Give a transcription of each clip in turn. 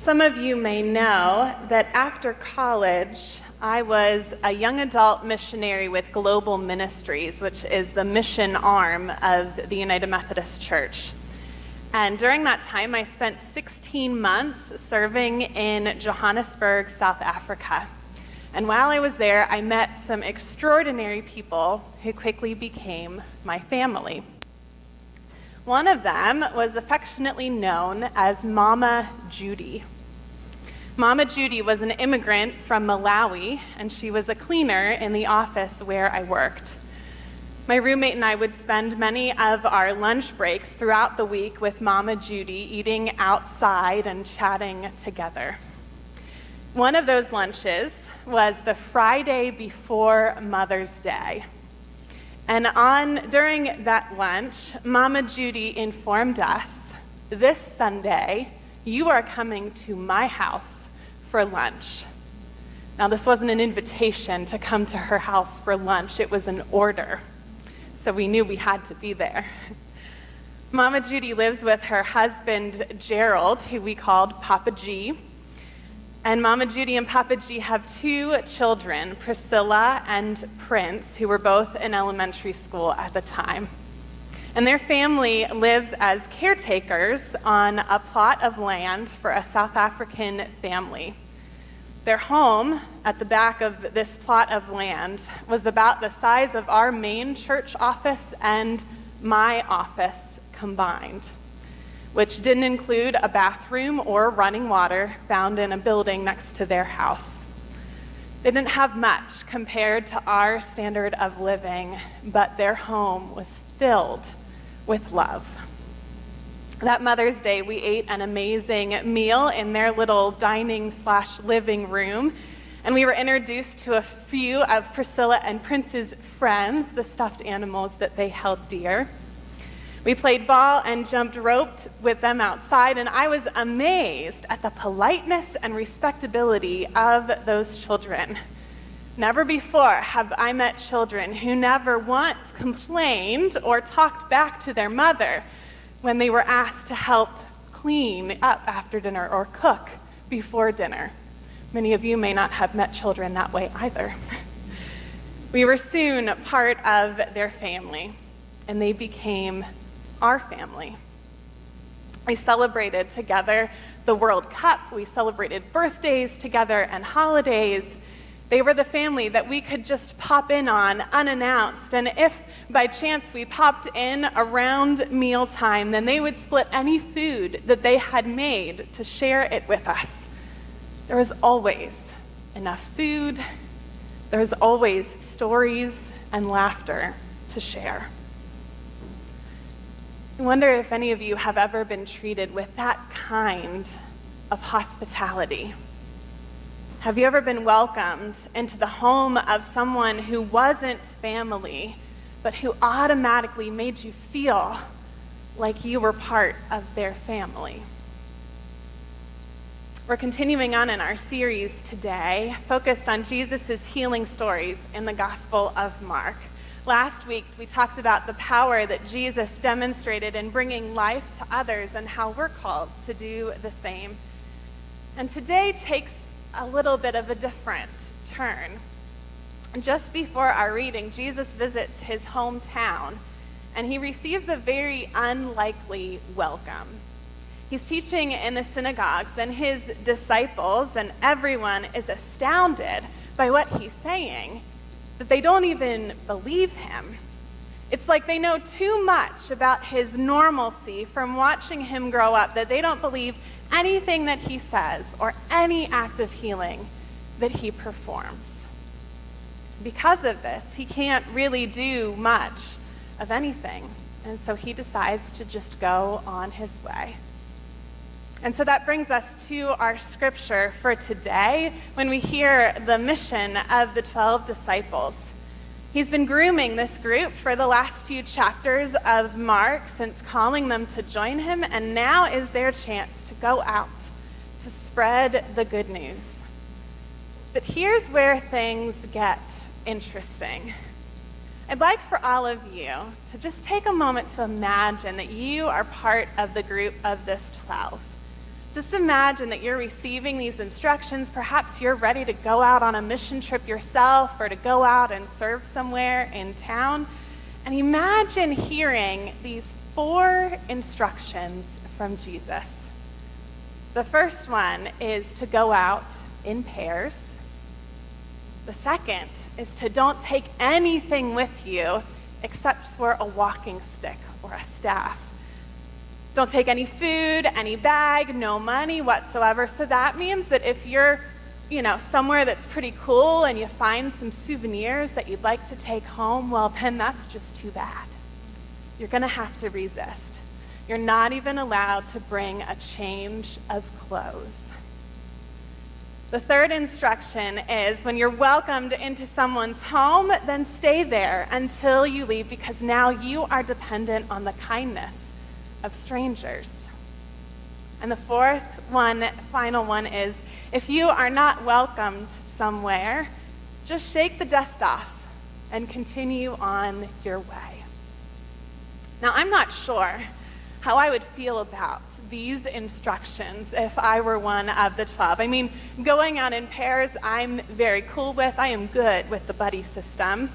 Some of you may know that after college, I was a young adult missionary with Global Ministries, which is the mission arm of the United Methodist Church. And during that time, I spent 16 months serving in Johannesburg, South Africa. And while I was there, I met some extraordinary people who quickly became my family. One of them was affectionately known as Mama Judy. Mama Judy was an immigrant from Malawi, and she was a cleaner in the office where I worked. My roommate and I would spend many of our lunch breaks throughout the week with Mama Judy, eating outside and chatting together. One of those lunches was the Friday before Mother's Day. And during that lunch, Mama Judy informed us, "This Sunday, you are coming to my house for lunch." Now, this wasn't an invitation to come to her house for lunch, it was an order. So we knew we had to be there. Mama Judy lives with her husband, Gerald, who we called Papa G. And Mama Judy and Papa G have two children, Priscilla and Prince, who were both in elementary school at the time. And their family lives as caretakers on a plot of land for a South African family. Their home at the back of this plot of land was about the size of our main church office and my office combined, which didn't include a bathroom or running water found in a building next to their house. They didn't have much compared to our standard of living, but their home was filled with love. That Mother's Day, we ate an amazing meal in their little dining/living room, and we were introduced to a few of Priscilla and Prince's friends, the stuffed animals that they held dear. We played ball and jumped roped with them outside, and I was amazed at the politeness and respectability of those children. Never before have I met children who never once complained or talked back to their mother when they were asked to help clean up after dinner or cook before dinner. Many of you may not have met children that way either. We were soon part of their family, and they became our family. We celebrated together the World Cup. We celebrated birthdays together and holidays. They were the family that we could just pop in on unannounced, and if by chance we popped in around mealtime, then they would split any food that they had made to share it with us. There was always enough food. There was always stories and laughter to share. I wonder if any of you have ever been treated with that kind of hospitality. Have you ever been welcomed into the home of someone who wasn't family, but who automatically made you feel like you were part of their family? We're continuing on in our series today, focused on Jesus' healing stories in the Gospel of Mark. Last week, we talked about the power that Jesus demonstrated in bringing life to others and how we're called to do the same. And today takes a little bit of a different turn. Just before our reading, Jesus visits his hometown, and he receives a very unlikely welcome. He's teaching in the synagogues, and his disciples and everyone is astounded by what he's saying, that they don't even believe him. It's like they know too much about his normalcy from watching him grow up that they don't believe anything that he says or any act of healing that he performs. Because of this, he can't really do much of anything, and so he decides to just go on his way. And so that brings us to our scripture for today when we hear the mission of the 12 disciples. He's been grooming this group for the last few chapters of Mark since calling them to join him, and now is their chance to go out to spread the good news. But here's where things get interesting. I'd like for all of you to just take a moment to imagine that you are part of the group of this 12. Just imagine that you're receiving these instructions. Perhaps you're ready to go out on a mission trip yourself or to go out and serve somewhere in town. And imagine hearing these 4 instructions from Jesus. The first one is to go out in pairs. The second is to don't take anything with you except for a walking stick or a staff. Don't take any food, any bag, no money whatsoever. So that means that if you're, somewhere that's pretty cool and you find some souvenirs that you'd like to take home, well, then that's just too bad. You're going to have to resist. You're not even allowed to bring a change of clothes. The third instruction is when you're welcomed into someone's home, then stay there until you leave, because now you are dependent on the kindness of strangers. And the fourth one, final one, is if you are not welcomed somewhere, just shake the dust off and continue on your way. Now, I'm not sure how I would feel about these instructions if I were one of the 12. I mean, going out in pairs, I'm very cool with. I am good with the buddy system.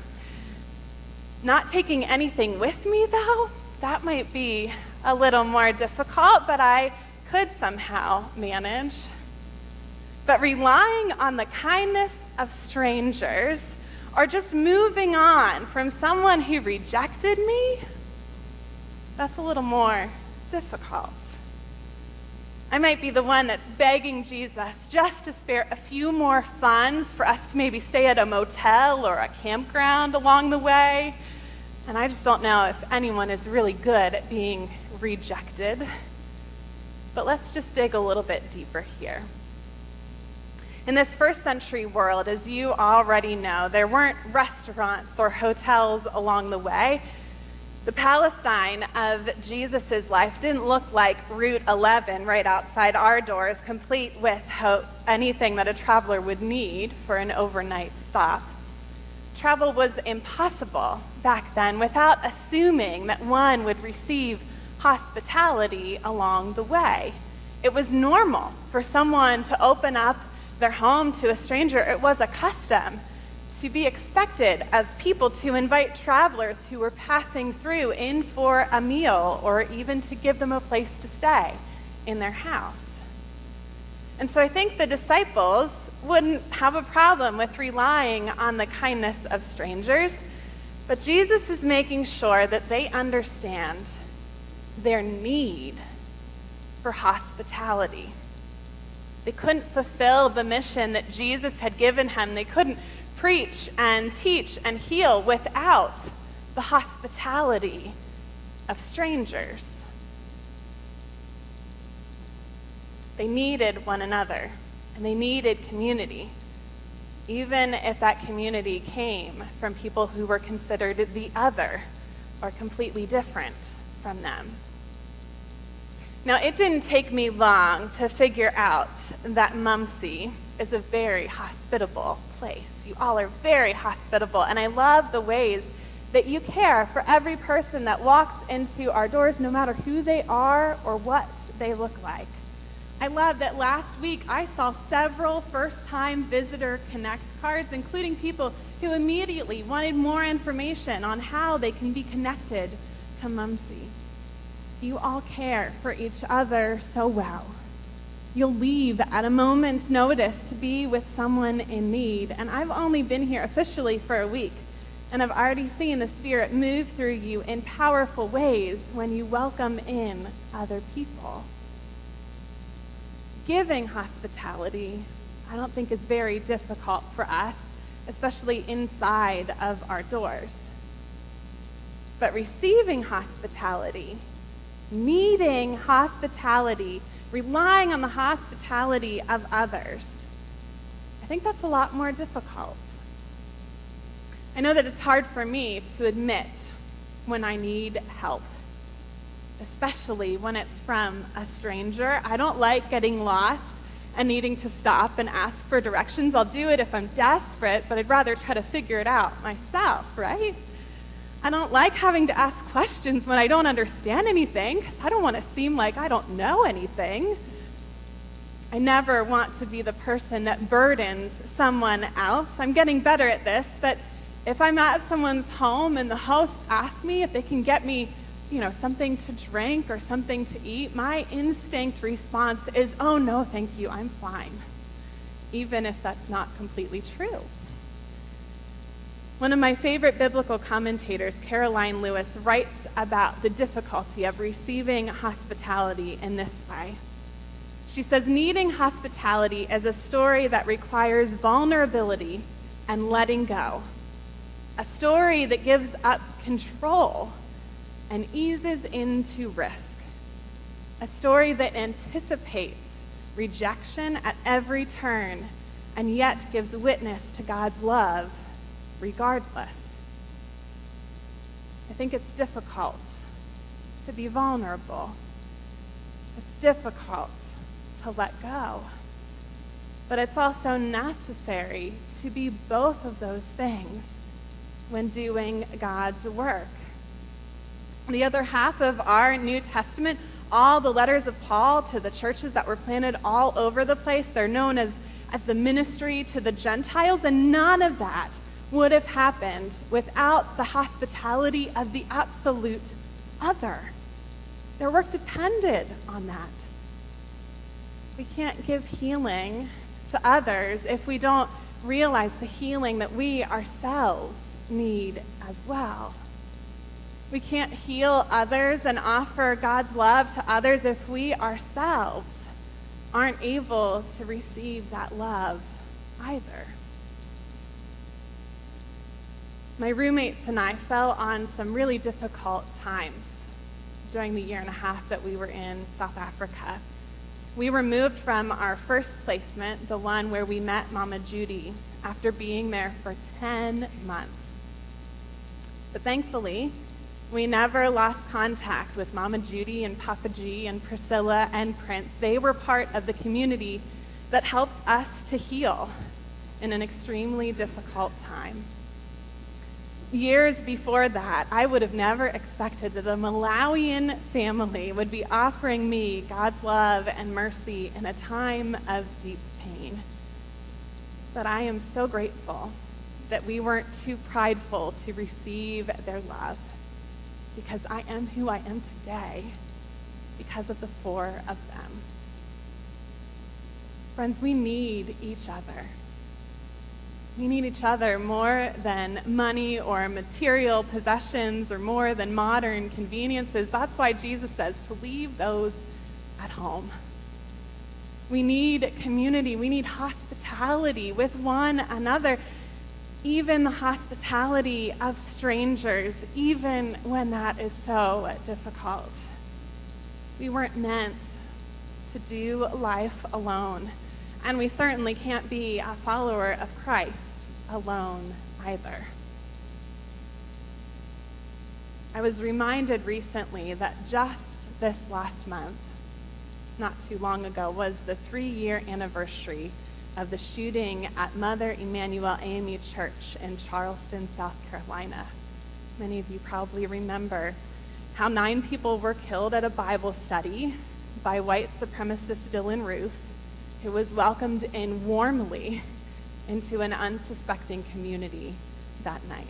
Not taking anything with me, though, that might be a little more difficult, but I could somehow manage. But relying on the kindness of strangers, or just moving on from someone who rejected me, that's a little more difficult. I might be the one that's begging Jesus just to spare a few more funds for us to maybe stay at a motel or a campground along the way. And I just don't know if anyone is really good at being rejected. But let's just dig a little bit deeper here. In this first century world, as you already know, there weren't restaurants or hotels along the way. The Palestine of Jesus' life didn't look like Route 11 right outside our doors, complete with anything that a traveler would need for an overnight stop. Travel was impossible back then without assuming that one would receive hospitality along the way. It was normal for someone to open up their home to a stranger. It was a custom to be expected of people to invite travelers who were passing through in for a meal or even to give them a place to stay in their house. And so I think the disciples wouldn't have a problem with relying on the kindness of strangers, but Jesus is making sure that they understand their need for hospitality. They couldn't fulfill the mission that Jesus had given him. They couldn't preach and teach and heal without the hospitality of strangers. They needed one another, and they needed community, even if that community came from people who were considered the other or completely different from them. Now, it didn't take me long to figure out that Mumsy is a very hospitable place. You all are very hospitable, and I love the ways that you care for every person that walks into our doors, no matter who they are or what they look like. I love that last week I saw several first-time visitor connect cards, including people who immediately wanted more information on how they can be connected to Mumsy. You all care for each other so well. You'll leave at a moment's notice to be with someone in need. And I've only been here officially for a week, and I've already seen the Spirit move through you in powerful ways when you welcome in other people. Giving hospitality, I don't think is very difficult for us, especially inside of our doors. But receiving hospitality, needing hospitality, relying on the hospitality of others, I think that's a lot more difficult. I know that it's hard for me to admit when I need help, especially when it's from a stranger. I don't like getting lost and needing to stop and ask for directions. I'll do it if I'm desperate, but I'd rather try to figure it out myself, right? I don't like having to ask questions when I don't understand anything, because I don't want to seem like I don't know anything. I never want to be the person that burdens someone else. I'm getting better at this, but if I'm at someone's home and the host asks me if they can get me, something to drink or something to eat, my instinct response is, oh no, thank you, I'm fine, even if that's not completely true. One of my favorite biblical commentators, Caroline Lewis, writes about the difficulty of receiving hospitality in this way. She says, needing hospitality is a story that requires vulnerability and letting go. A story that gives up control and eases into risk. A story that anticipates rejection at every turn and yet gives witness to God's love regardless. I think it's difficult to be vulnerable. It's difficult to let go. But it's also necessary to be both of those things when doing God's work. The other half of our New Testament, all the letters of Paul to the churches that were planted all over the place, they're known as the ministry to the Gentiles, and none of that would have happened without the hospitality of the absolute other. Their work depended on that. We can't give healing to others if we don't realize the healing that we ourselves need as well. We can't heal others and offer God's love to others if we ourselves aren't able to receive that love either. My roommates and I fell on some really difficult times during the year and a half that we were in South Africa. We were moved from our first placement, the one where we met Mama Judy, after being there for 10 months. But thankfully, we never lost contact with Mama Judy and Papa G and Priscilla and Prince. They were part of the community that helped us to heal in an extremely difficult time. Years before that, I would have never expected that the Malawian family would be offering me God's love and mercy in a time of deep pain. But I am so grateful that we weren't too prideful to receive their love, because I am who I am today because of the four of them. Friends, we need each other. We need each other more than money or material possessions or more than modern conveniences. That's why Jesus says to leave those at home. We need community. We need hospitality with one another, even the hospitality of strangers, even when that is so difficult. We weren't meant to do life alone. And we certainly can't be a follower of Christ alone either. I was reminded recently that just this last month, not too long ago, was the 3-year anniversary of the shooting at Mother Emanuel AME Church in Charleston, South Carolina. Many of you probably remember how 9 people were killed at a Bible study by white supremacist Dylan Roof, who was welcomed in warmly into an unsuspecting community that night.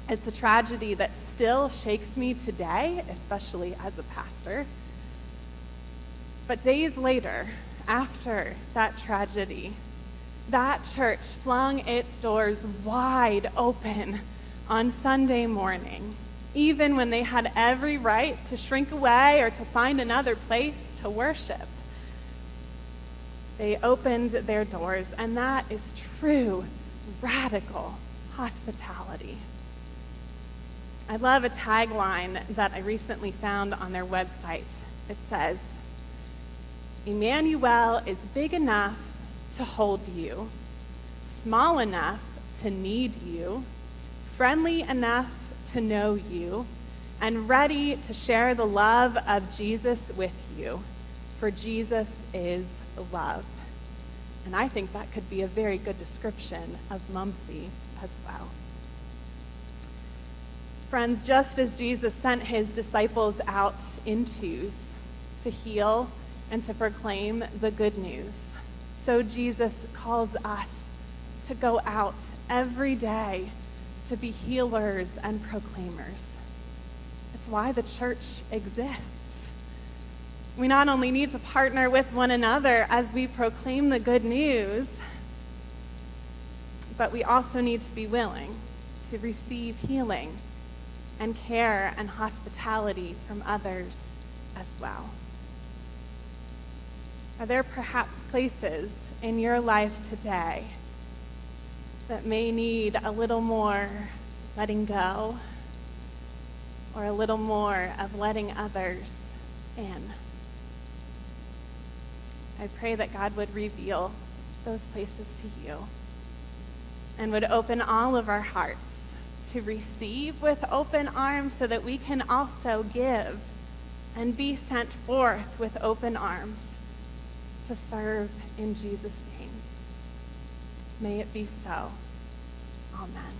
It's a tragedy that still shakes me today, especially as a pastor. But days later, after that tragedy, that church flung its doors wide open on Sunday morning, even when they had every right to shrink away or to find another place to worship. They opened their doors, and that is true, radical hospitality. I love a tagline that I recently found on their website. It says, "Emmanuel is big enough to hold you, small enough to need you, friendly enough to know you, and ready to share the love of Jesus with you, for Jesus is love." And I think that could be a very good description of Mumsy as well. Friends, just as Jesus sent his disciples out in twos to heal and to proclaim the good news. So Jesus calls us to go out every day to be healers and proclaimers. It's why the church exists. We not only need to partner with one another as we proclaim the good news, but we also need to be willing to receive healing and care and hospitality from others as well. Are there perhaps places in your life today that may need a little more letting go or a little more of letting others in? I pray that God would reveal those places to you and would open all of our hearts to receive with open arms so that we can also give and be sent forth with open arms to serve in Jesus' name. May it be so. Amen.